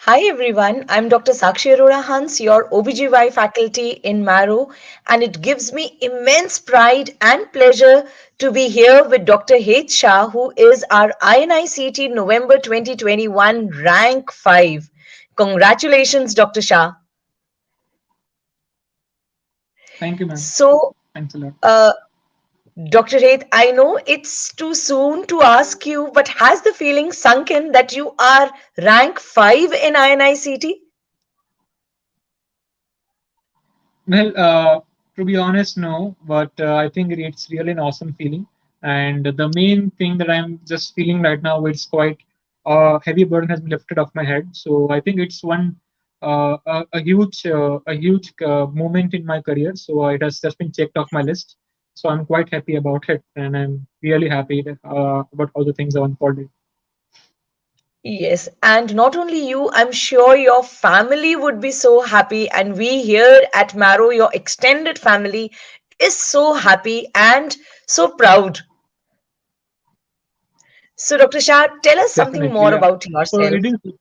Hi everyone, I'm Dr. Sakshi Arora Hans, your OBGY faculty in Marrow, and it gives me immense pride and pleasure to be here with Dr. Het Shah, who is our INI CET November 2021 rank 5. Congratulations, Dr. Shah. Thank you, ma'am. So, Thanks a lot. uh, Dr. Haith, I know it's too soon to ask you, but has the feeling sunk in that you are rank 5 in INICET? Well, to be honest, no, but I think it's really an awesome feeling. And the main thing that I'm just feeling right now, it's quite heavy burden has been lifted off my head. So I think it's a huge moment in my career. So it has just been checked off my list. So I'm quite happy about it, and I'm really happy about how the things have unfolded. Yes, and not only you, I'm sure your family would be so happy, and we here at Marrow, your extended family, is so happy and so proud. So, Dr. Shah, tell us something Definitely, more yeah. about So yourself. it is.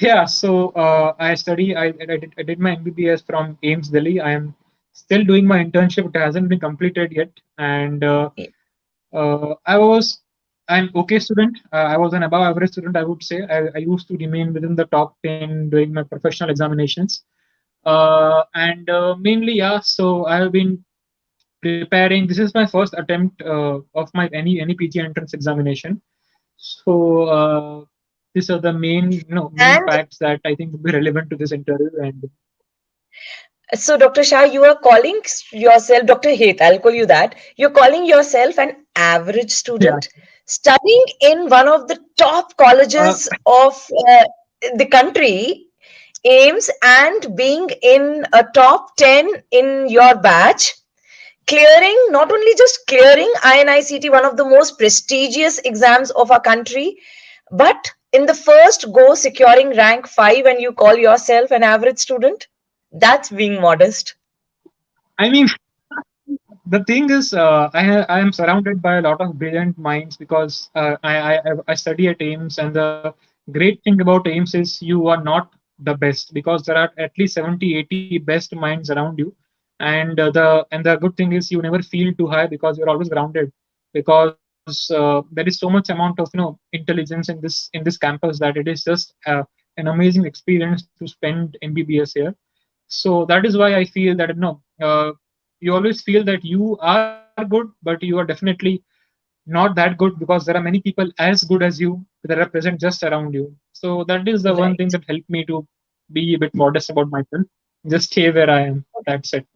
Yeah, so I did my MBBS from AIMS Delhi. I am still doing my internship. It hasn't been completed yet, and I was an okay student. I was an above average student, I would say. I used to remain within the top 10 during my professional examinations. And mainly, yeah. So I have been preparing. This is my first attempt of my any PG entrance examination. So these are the main And facts that I think will be relevant to this interview. And so, Dr. Shah, you are calling yourself, Dr. Haith, I'll call you that. You're calling yourself an average yeah, student studying in one of the top uh, colleges of the country, aims, and being in a top 10 in your batch, clearing, not only just clearing INICET, one of the most prestigious exams of our country, but in the first go securing rank 5 and you call yourself an average student? That's being modest. I mean, the thing is, I am surrounded by a lot of brilliant minds because I study at AIMS, and the great thing about AIMS is you are not the best because there are at least 70, 80 best minds around you, and the good thing is you never feel too high because you're always grounded because there is so much amount of intelligence in this campus that it is just an amazing experience to spend MBBS here. So that is why I feel that you always feel that you are good, but you are definitely not that good because there are many people as good as you that are present just around you. So that is the one thing Right. that helped me to be a bit modest about myself. Just stay where I am. That's it.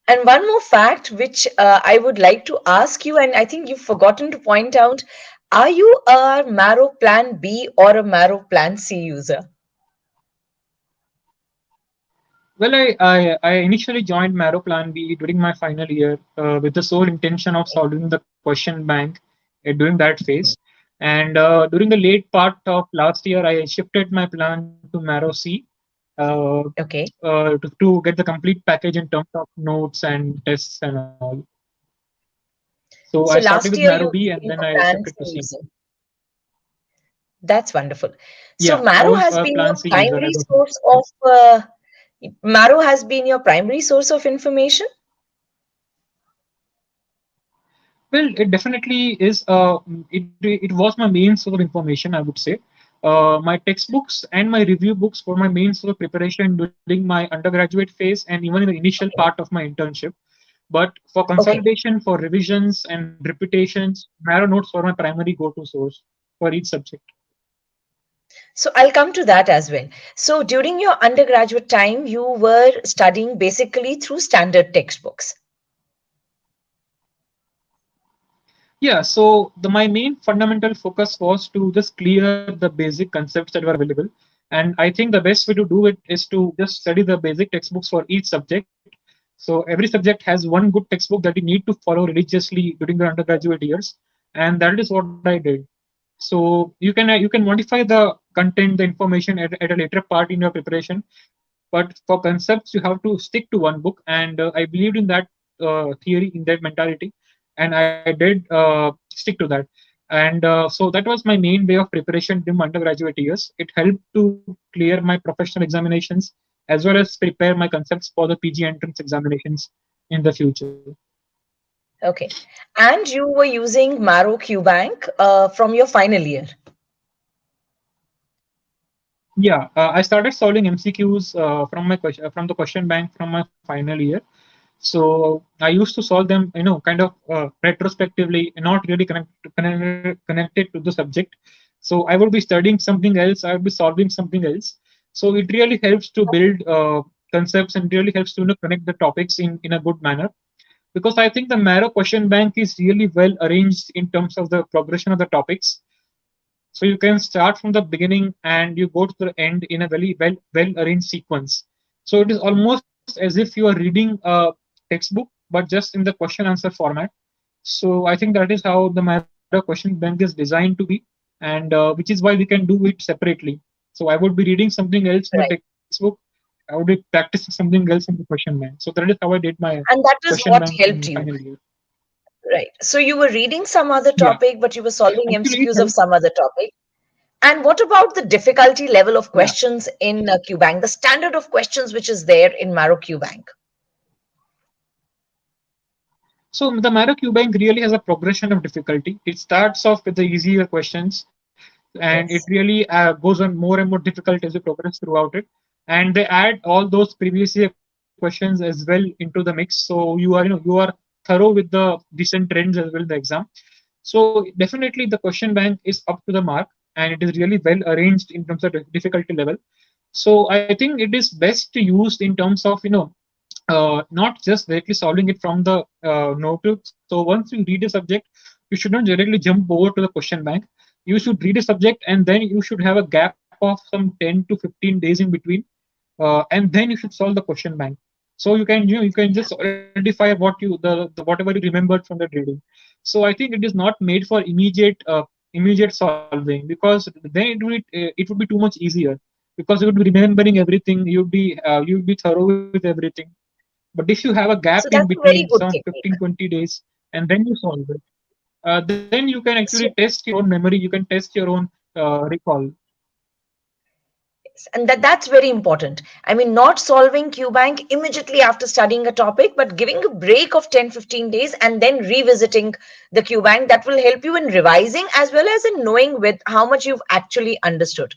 And one more fact, which I would like to ask you, and I think you've forgotten to point out, are you a Marrow Plan B or a Marrow Plan C user? Well, I initially joined Marrow Plan B during my final year with the sole intention of solving the question bank during that phase. And during the late part of last year, I shifted my plan to Marrow C uh, Okay. to get the complete package in terms of notes and tests and all. So I So started with last Marrow year B you and then became I a shifted Plan to C C. user. That's wonderful. So Yeah, I Marrow was has a been Plan your C user. primary source of Marrow has been your primary source of information. Well, it definitely is. It was my main source of information, I would say. My textbooks and my review books were my main source of preparation during my undergraduate phase and even in the initial part of my internship. But for Okay. consolidation, for revisions and repetitions, Marrow Notes were my primary go-to source for each subject. So I'll come to that as well. So during your undergraduate time, you were studying basically through standard textbooks. Yeah, so my main fundamental focus was to just clear the basic concepts that were available. And I think the best way to do it is to just study the basic textbooks for each subject. So every subject has one good textbook that you need to follow religiously during your undergraduate years, and that is what I did. So you can modify the content, the information at a later part in your preparation, but for concepts you have to stick to one book, and I believed in that theory, in that mentality, and I did stick to that. And so that was my main way of preparation during my undergraduate years. It helped to clear my professional examinations as well as prepare my concepts for the PG entrance examinations in the future. Okay. And you were using Maro QBank from your final year. Yeah, I started solving MCQs from the question bank from my final year. So I used to solve them, kind of retrospectively, not really connected to the subject. So I would be studying something else. I would be solving something else. So it really helps to build concepts and really helps to connect the topics in a good manner. Because I think the Marrow question bank is really well arranged in terms of the progression of the topics. So you can start from the beginning and you go to the end in a very well arranged sequence. So it is almost as if you are reading a textbook, but just in the question answer format. So I think that is how the Marrow question bank is designed to be, and which is why we can do it separately. So I would be reading something else in the Right. textbook. I would be practicing something else in the question bank. So that is how I did my And that is question what bank in helped you. final year. Right. So you were reading some other Yeah, topic, but you were solving actually, it MCQs of helped. some other topic. And what about the difficulty level of Yeah. questions in QBank, the standard of questions which is there in Maro QBank? So the Marrow Bank really has a progression of difficulty. It starts off with the easier questions, and it Yes. really goes on more and more difficult as you progress throughout it. And they add all those previous year questions as well into the mix. So you are thorough with the decent trends as well in the exam. So definitely the question bank is up to the mark, and it is really well arranged in terms of difficulty level. So I think it is best used in terms of not just directly solving it from the notebook. So once you read a subject, you should not directly jump over to the question bank. You should read a subject and then you should have a gap of some 10 to 15 days in between, and then you should solve the question bank. So you can just solidify the whatever you remembered from the reading. So I think it is not made for immediate solving, because then it would be too much easier, because you would be remembering everything. You'd be thorough with everything. But if you have a gap in So that's between a very some good 15, technique. 20 days, and then you solve it, then you can actually So test your own memory, you can test your own recall. yes, and that's very important. I mean, not solving QBank immediately after studying a topic, but giving a break of 10-15 days and then revisiting the QBank, that will help you in revising as well as in knowing with how much you've actually understood.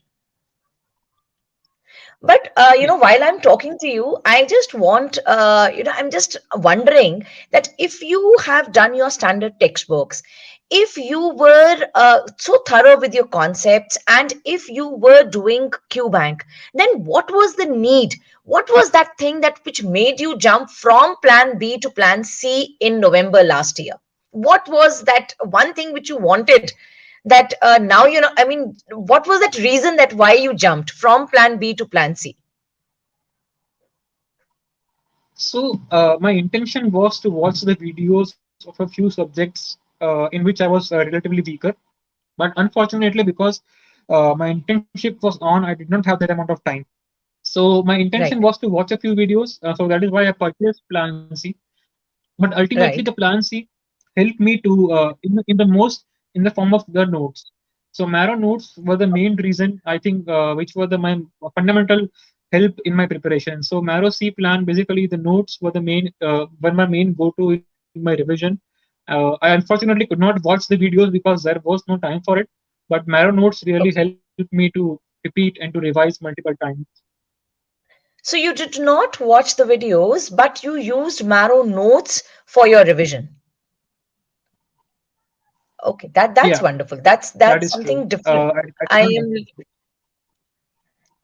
But Yeah. while I'm talking to you, I just want, I'm just wondering that if you have done your standard textbooks, if you were so thorough with your concepts, and if you were doing QBank, then what was the need? What was that thing that which made you jump from Plan B to Plan C in November last year? What was that one thing which you wanted that now I mean, what was that reason that why you jumped from Plan B to Plan C? So my intention was to watch the videos of a few subjects in which I was relatively weaker. But unfortunately, because my internship was on, I did not have that amount of time. So my intention Right. was to watch a few videos. So that is why I purchased Plan C. But ultimately, the Right. Plan C helped me to in the most in the form of the notes. So Marrow notes were the main reason, I think, which were the my fundamental help in my preparation. So Marrow C plan, basically the notes were my main go-to in my revision. I unfortunately could not watch the videos because there was no time for it. But Marrow notes really Okay. helped me to repeat and to revise multiple times. So you did not watch the videos, but you used Marrow notes for your revision. Okay, that's Yeah, wonderful. that That's is true. something different. I I could not. am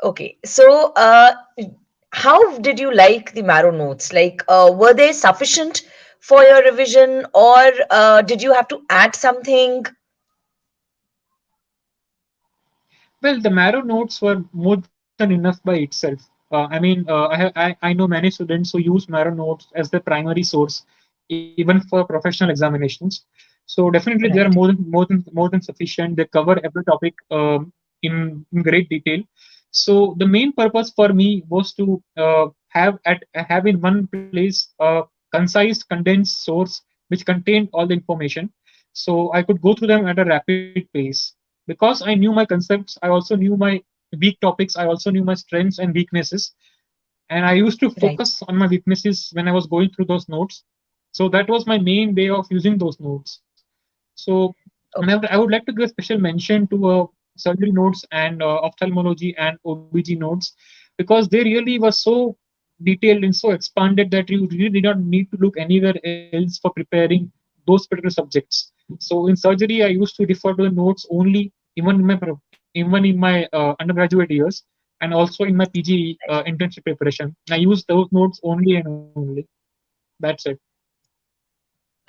okay. So how did you like the Marrow notes? Like, were they sufficient for your revision, or did you have to add something? Well, the Marrow notes were more than enough by itself. I know many students who use Marrow notes as their primary source, even for professional examinations. So definitely, they are Right. more than sufficient. They cover every topic in great detail. So the main purpose for me was to have in one place a concise, condensed source which contained all the information. so I could go through them at a rapid pace. Because I knew my concepts, I also knew my weak topics, I also knew my strengths and weaknesses, and I used to Right. focus on my weaknesses when I was going through those notes. So that was my main way of using those notes. So, and Okay. I would like to give special mention to surgery notes and ophthalmology and OBG notes, because they really were so detailed and so expanded that you really did not need to look anywhere else for preparing those particular subjects. So in surgery, I used to refer to the notes only, even in my undergraduate years, and also in my PG internship preparation. I use those notes only and only. That's it.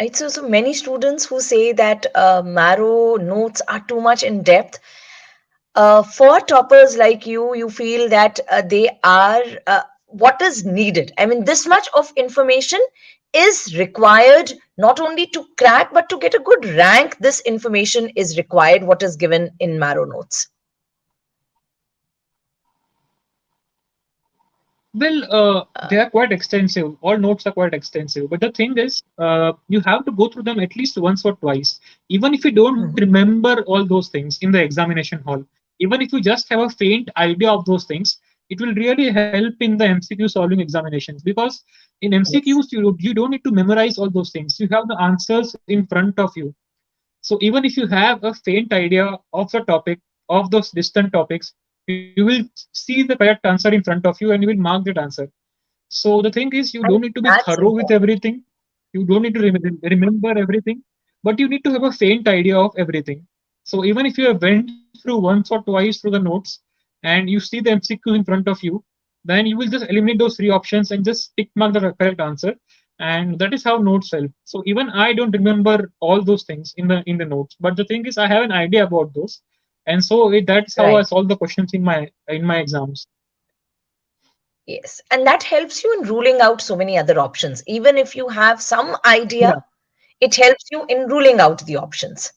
Right. So many students who say that Marrow notes are too much in depth. For toppers like you feel that they are what is needed. I mean, this much of information is required not only to crack, but to get a good rank. This information is required, what is given in Marrow notes. Well, they are quite extensive. All notes are quite extensive. But the thing is, you have to go through them at least once or twice. Even if you don't Mhm. remember all those things in the examination hall, even if you just have a faint idea of those things, it will really help in the MCQ solving examinations. Because in Yes. MCQs, you don't need to memorize all those things. You have the answers in front of you. So even if you have a faint idea of the topic, of those distant topics, you will see the correct answer in front of you and you will mark that answer. So the thing is, you don't And need to be that's thorough with important. everything. You don't need to remember everything, but you need to have a faint idea of everything. So even if you have went through once or twice through the notes and you see the MCQs in front of you, then you will just eliminate those three options and just tick mark the correct answer. And that is how notes help. So even I don't remember all those things in the notes, but the thing is, I have an idea about those, and so that's how I Right. solve the questions in my exams. Yes. And that helps you in ruling out so many other options. Even if you have some Yeah, idea, it helps you in ruling out the options.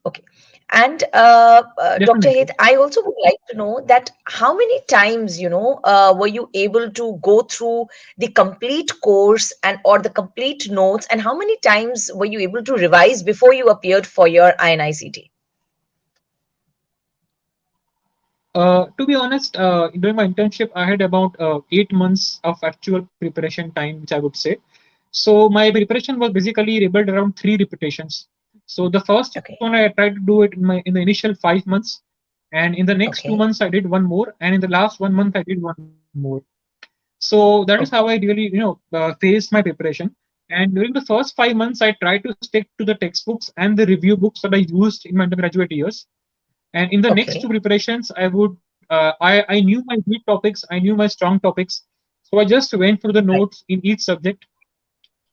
Okay. And Dr. definitely. Heath, I also would like to know that how many times, were you able to go through the complete course and or the complete notes, and how many times were you able to revise before you appeared for your INICT? To be honest, during my internship, I had about 8 months of actual preparation time, which I would say. So my preparation was basically rebuilt around three repetitions. So the first one Okay. I tried to do it in the initial 5 months, and in the next two Okay. months I did one more, and in the last 1 month I did one more. So that is how I Okay. really faced my preparation. And during the first 5 months, I tried to stick to the textbooks and the review books that I used in my undergraduate years. And in the next two Okay. preparations, I knew my weak topics, I knew my strong topics. So I just went through the Right. notes in each subject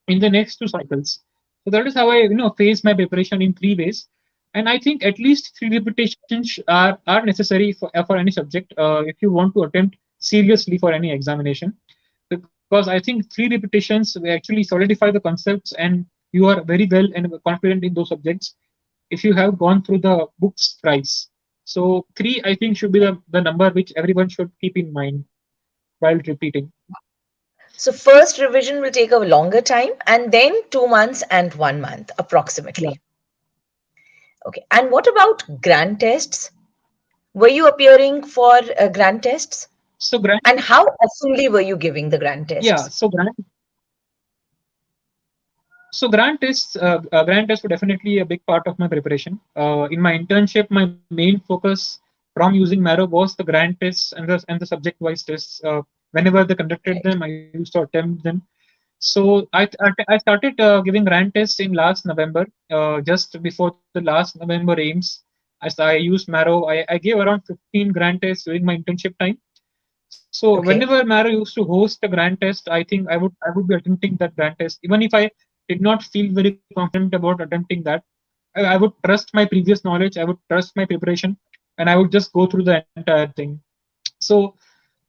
in the next two cycles. So that is how I phase my preparation in three ways. And I think at least three repetitions are necessary for any subject if you want to attempt seriously for any examination. Because I think three repetitions will actually solidify the concepts and you are very well and confident in those subjects if you have gone through the books thrice. So three, I think, should be the number which everyone should keep in mind while repeating. So first revision will take a longer time, and then 2 months and 1 month Yeah. approximately. Okay. And what about grand tests? Were you appearing for grand tests? So grant, And how oftenly were you giving the grand yeah. tests? Grant tests were definitely a big part of my preparation. In my internship, my main focus from using Marrow was the grant tests and the subject-wise tests. Whenever they conducted Right. them, I used to attempt them. So I started giving grant tests in last November, just before the last November aims. As I used Marrow, I gave around 15 grant tests during my internship time. So whenever Okay. Marrow used to host a grand test, I think I would be attempting that grand test, even if I did not feel very confident about attempting that. I would trust my previous knowledge, I would trust my preparation, and I would just go through the entire thing. So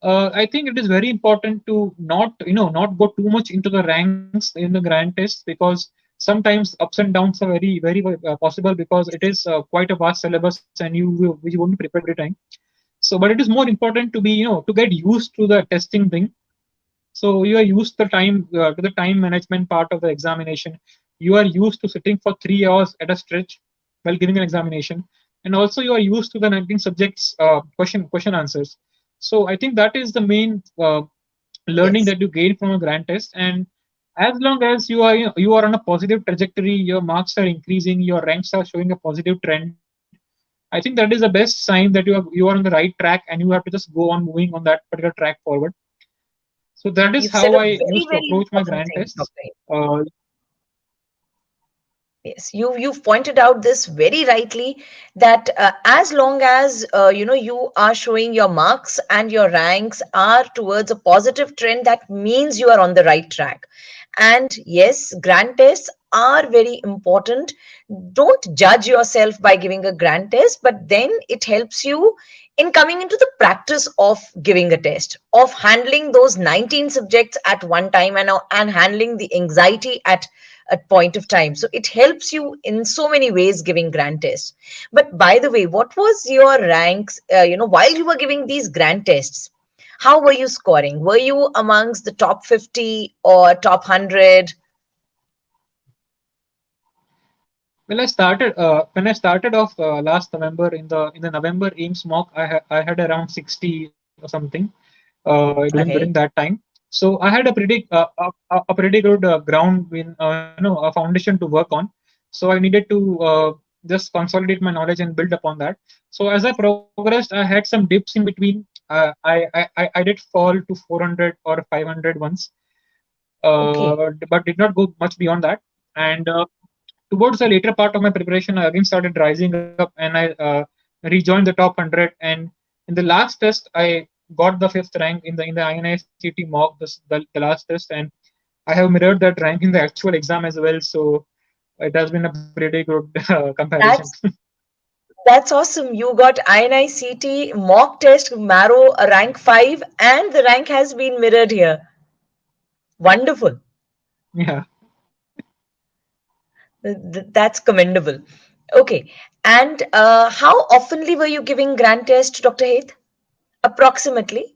I think it is very important to not go too much into the ranks in the grand test, because sometimes ups and downs are very possible, because it is quite a vast syllabus and you won't be prepared every time. So but it is more important to be to get used to the testing thing. So you are used the time to the time management part of the examination. you are used to sitting for 3 hours at a stretch while giving an examination, and also you are used to the 19 subjects question answers. So I think that is the main learning Yes. that you gain from a grand test. And as long as you are on a positive trajectory, your marks are increasing, your ranks are showing a positive trend, I think that is the best sign that you are on the right track, and you have to just go on moving on that particular track forward. So that is how You've I said a used to very, approach very my grand important tests. thing, Dr. uh, Yes, you've pointed out this very rightly that as long as you are showing your marks and your ranks are towards a positive trend, that means you are on the right track. And yes, grand tests are very important. Don't judge yourself by giving a grand test, but then it helps you in coming into the practice of giving a test, of handling those 19 subjects at one time, and handling the anxiety at point of time. So it helps you in so many ways giving grand tests. But by the way, what was your ranks, while you were giving these grand tests? How were you scoring? Were you amongst the top 50 or top 100? well, when I started off last November, in the November AIMS mock, I had around 60 or something during that Okay. time. So I had a pretty good ground a foundation to work on. So I needed to just consolidate my knowledge and build upon that. So as I progressed, I had some dips in between. I did fall to 400 or 500 once, Okay. but did not go much beyond that. And towards the later part of my preparation, I again started rising up, and I rejoined the top 100. And in the last test, I got the fifth rank in the INICET mock, the last test, and I have mirrored that rank in the actual exam as well. So it has been a pretty good comparison. That's that's awesome. You got INICET mock test Marrow rank 5 and the rank has been mirrored here. Wonderful. Yeah. That's commendable. Okay. And how oftenly were you giving grand test, Dr. Haith? Approximately.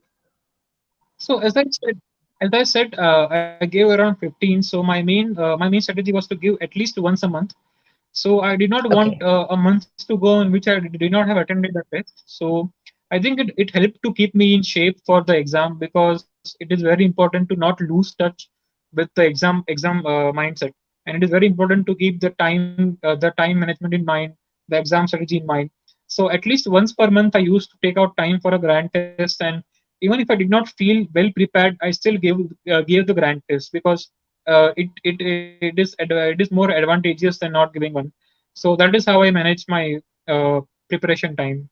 So as I said, I gave around 15. So my main strategy was to give at least once a month. So I did not want Okay. a month to go in which I did not have attended the test. So I think it helped to keep me in shape for the exam, because it is very important to not lose touch with the exam mindset, and it is very important to keep the time management in mind, the exam strategy in mind. So at least once per month, I used to take out time for a grand test, and even if I did not feel well prepared, I still gave the grand test, because it is more advantageous than not giving one. So that is how I manage my preparation time.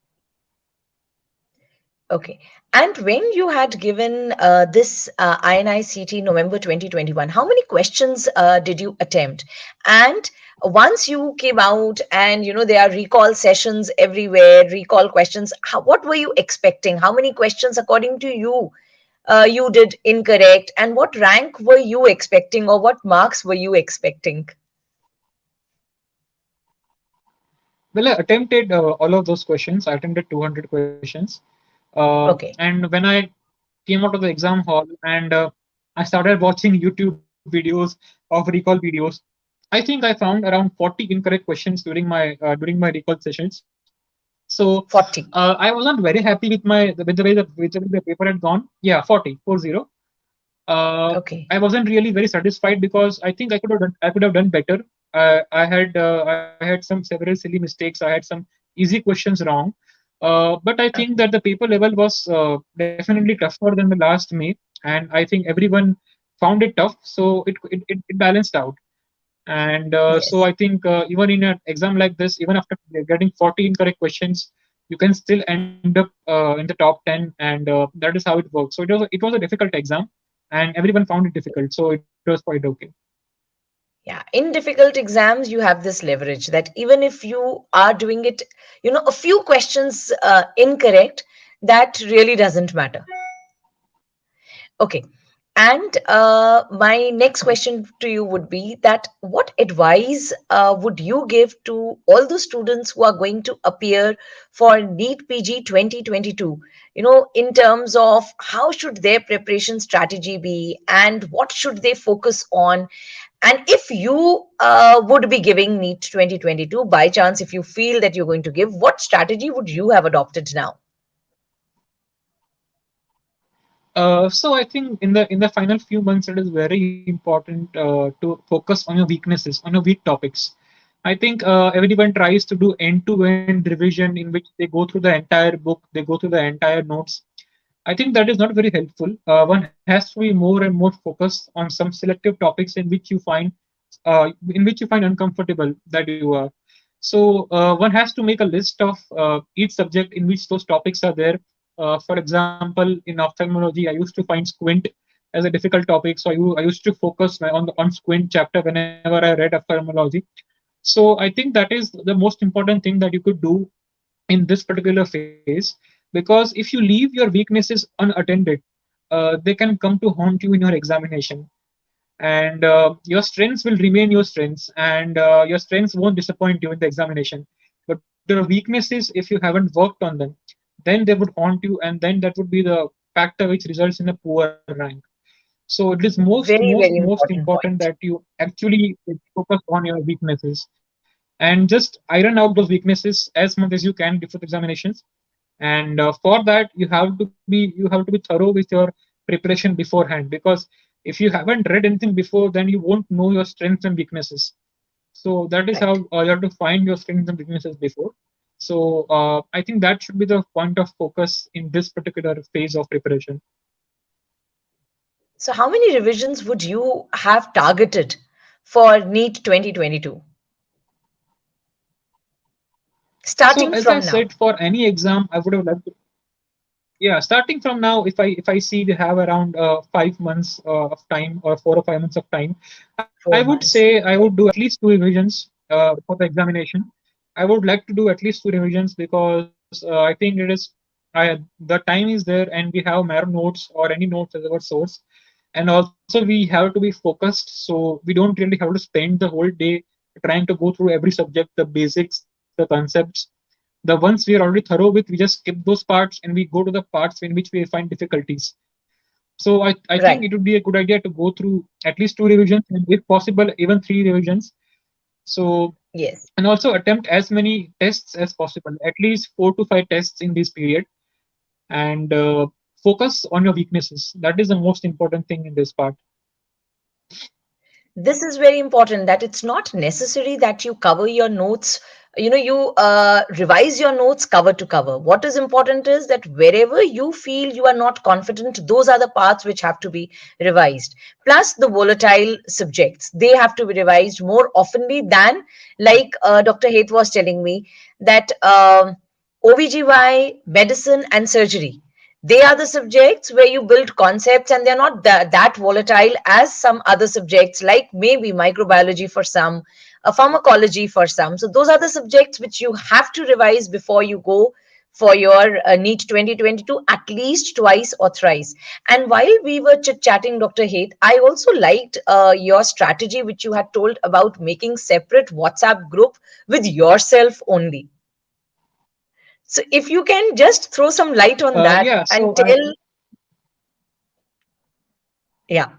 Okay. And when you had given this INICET November 2021, how many questions did you attempt? And once you came out and, there are recall sessions everywhere, recall questions, what were you expecting? How many questions, according to you, you did incorrect? And what rank were you expecting or what marks were you expecting? Well, I attempted all of those questions. I attempted 200 questions. Okay. And when I came out of the exam hall, and I started watching YouTube videos of recall videos, I think I found around 40 incorrect questions during my recall sessions. So 40. I was not very happy with the way the paper had gone. Yeah, 40. Okay. I wasn't really very satisfied, because I think I could have done better. I had some several silly mistakes. I had some easy questions wrong. But I think Okay. that the paper level was definitely tougher than the last May, and I think everyone found it tough. So it balanced out. And so I Yes. think even in an exam like this, even after getting 40 incorrect questions, you can still end up in the top 10, and that is how it works. So it was a difficult exam, and everyone found it difficult. So it was quite okay. Yeah, in difficult exams, you have this leverage that even if you are doing it, a few questions incorrect, that really doesn't matter. Okay. And my next question to you would be that what advice would you give to all the students who are going to appear for NEET PG 2022? In terms of how should their preparation strategy be and what should they focus on? And if you would be giving NEET 2022, by chance, if you feel that you're going to give, what strategy would you have adopted now? So I think in the final few months, it is very important to focus on your weaknesses, on your weak topics. I think everyone tries to do end-to-end revision in which they go through the entire book, they go through the entire notes. I think that is not very helpful. One has to be more and more focused on some selective topics in which you find uncomfortable that you are. So one has to make a list of each subject in which those topics are there. For example, in ophthalmology, I used to find squint as a difficult topic, so I used to focus on squint chapter whenever I read ophthalmology. So I think that is the most important thing that you could do in this particular phase, because if you leave your weaknesses unattended, they can come to haunt you in your examination. And your strengths will remain your strengths, and your strengths won't disappoint you in the examination. But your weaknesses, if you haven't worked on them, then they would haunt you, and then that would be the factor which results in a poor rank. So it is Very, very most important important point. that you actually focus on your weaknesses and just iron out those weaknesses as much as you can before the examinations. And for that, you have to be thorough with your preparation beforehand, because if you haven't read anything before, then you won't know your strengths and weaknesses. So that is how Right. you have to find your strengths and weaknesses before. So I think that should be the point of focus in this particular phase of preparation. So, how many revisions would you have targeted for NEET 2022, So starting as I from said, now? for any exam, I would have liked to, yeah, starting from now, if I see we have around 5 months of time, or 4 or 5 months of time, I would 4 months. say I would do at least two revisions for the examination. I would like to do at least two revisions, because I think the time is there, and we have Marrow notes or any notes as our source. And also we have to be focused, so we don't really have to spend the whole day trying to go through every subject, the basics, the concepts. The ones we are already thorough with, we just skip those parts and we go to the parts in which we find difficulties. So I think it would Right. be a good idea to go through at least two revisions, and if possible, even three revisions. So, Yes. and also attempt as many tests as possible, at least 4 to 5 tests in this period, and focus on your weaknesses. That is the most important thing in this part. This is very important, that it's not necessary that you cover your notes, you revise your notes cover to cover. What is important is that wherever you feel you are not confident, those are the parts which have to be revised. Plus the volatile subjects, they have to be revised more oftenly than, like Dr. Heth was telling me, that OBGY, medicine, and surgery, they are the subjects where you build concepts, and they're not that volatile as some other subjects, like maybe microbiology for some, pharmacology for some. So those are the subjects which you have to revise before you go for your NEET 2022 at least twice or thrice. And while we were chit chatting, Dr. Heth, I also liked your strategy which you had told about making separate WhatsApp group with yourself only. So if you can just throw some light on that Yeah, and so tell. Yeah.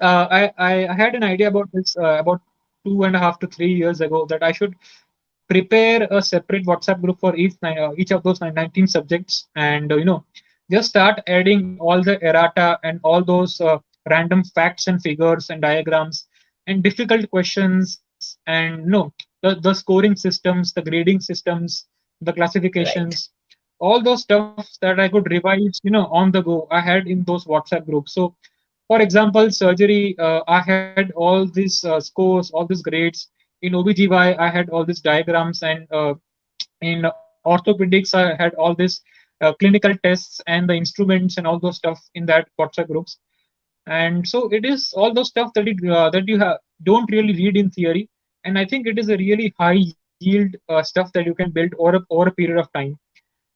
I had an idea about this about 2.5 to 3 years ago, that I should prepare a separate WhatsApp group for each of those 19 subjects, and just start adding all the errata and all those random facts and figures and diagrams and difficult questions, and the scoring systems, the grading systems, the Right. classifications, all those stuff that I could revise on the go. I had in those WhatsApp groups. So for example, surgery, I had all these scores, all these grades. In OBGY, I had all these diagrams, and in orthopedics, I had all these clinical tests and the instruments and all those stuff in that WhatsApp groups. And so it is all those stuff that you don't really read in theory, and I think it is a really high yield stuff that you can build over a period of time.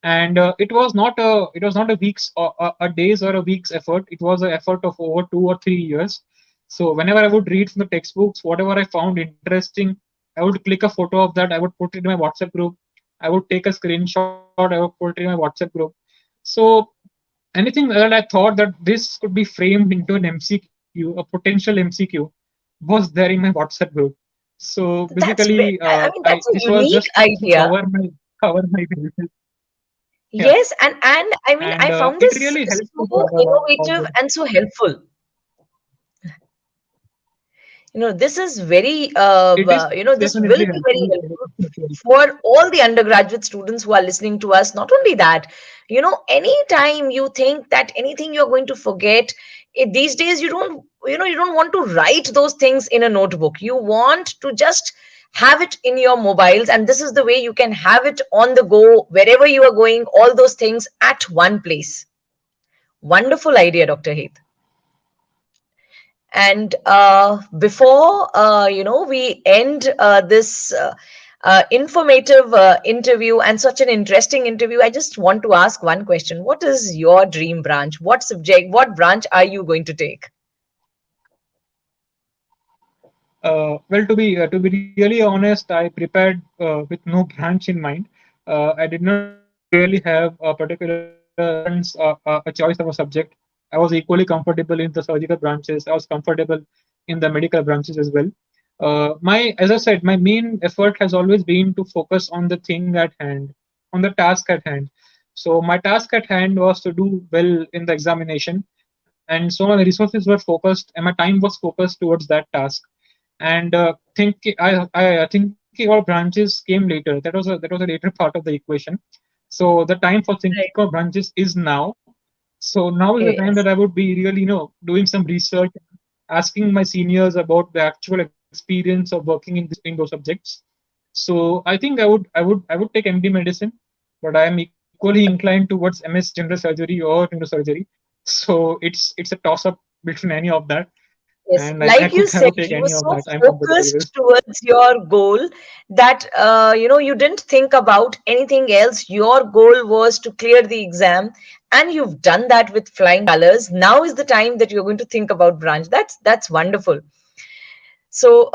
and it was not a week's or a day's or a week's effort. It was an effort of over 2 or 3 years. So whenever I would read from the textbooks, whatever I found interesting, I would click a photo of that, I would put it in my WhatsApp group, I would take a screenshot, I would put it in my WhatsApp group. So anything that I thought that this could be framed into an MCQ, a potential MCQ, was there in my WhatsApp group. So basically, I mean, I that's a this was unique just to idea. cover my bases. Yeah, Yes, and I mean, I and found it this really helps to so cover all innovative the. and so helpful. This is very, It is this definitely will be very helpful. helpful for all the undergraduate students who are listening to us. Not only that, anytime you think that anything you're going to forget, these days you don't want to write those things in a notebook. You want to just have it in your mobiles, and this is the way you can have it on the go wherever you are going, all those things at one place. Wonderful idea, Dr. Heath. And before we end this informative interview and such an interesting interview, I just want to ask one question. What is your dream branch? What subject, what branch are you going to take? Well, to be really honest, I prepared with no branch in mind. I did not really have a particular preference, a choice of a subject. I was equally comfortable in the surgical branches. I was comfortable in the medical branches as well. As I said, my main effort has always been to focus on the thing at hand, on the task at hand. So my task at hand was to do well in the examination, and so my resources were focused, and my time was focused towards that task. And thinking about branches came later. That was a later part of the equation. So the time for thinking Right. about branches is now. So now is the time that I Yes. would be really, doing some research, asking my seniors about the actual experience of working in those subjects. So I think I would take MD medicine, but I am equally inclined towards MS general surgery or neurosurgery. So it's a toss up between any of that, and Yes, I like could you I would said, take any you of were that. so I'm comfortable with. focused towards your goal that you didn't think about anything else. Your goal was to clear the exam, and you've done that with flying colors. Now is the time that you're going to think about branch. That's wonderful. So,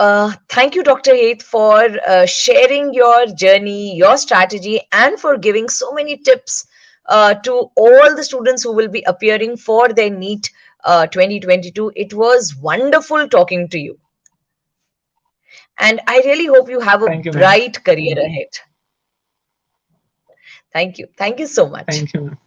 thank you, Dr. Heath, for sharing your journey, your strategy, and for giving so many tips to all the students who will be appearing for their NEET 2022. It was wonderful talking to you. And I really hope you have a Thank you, ma'am. bright career ahead. Thank you. Thank you so Thank much. you, ma'am.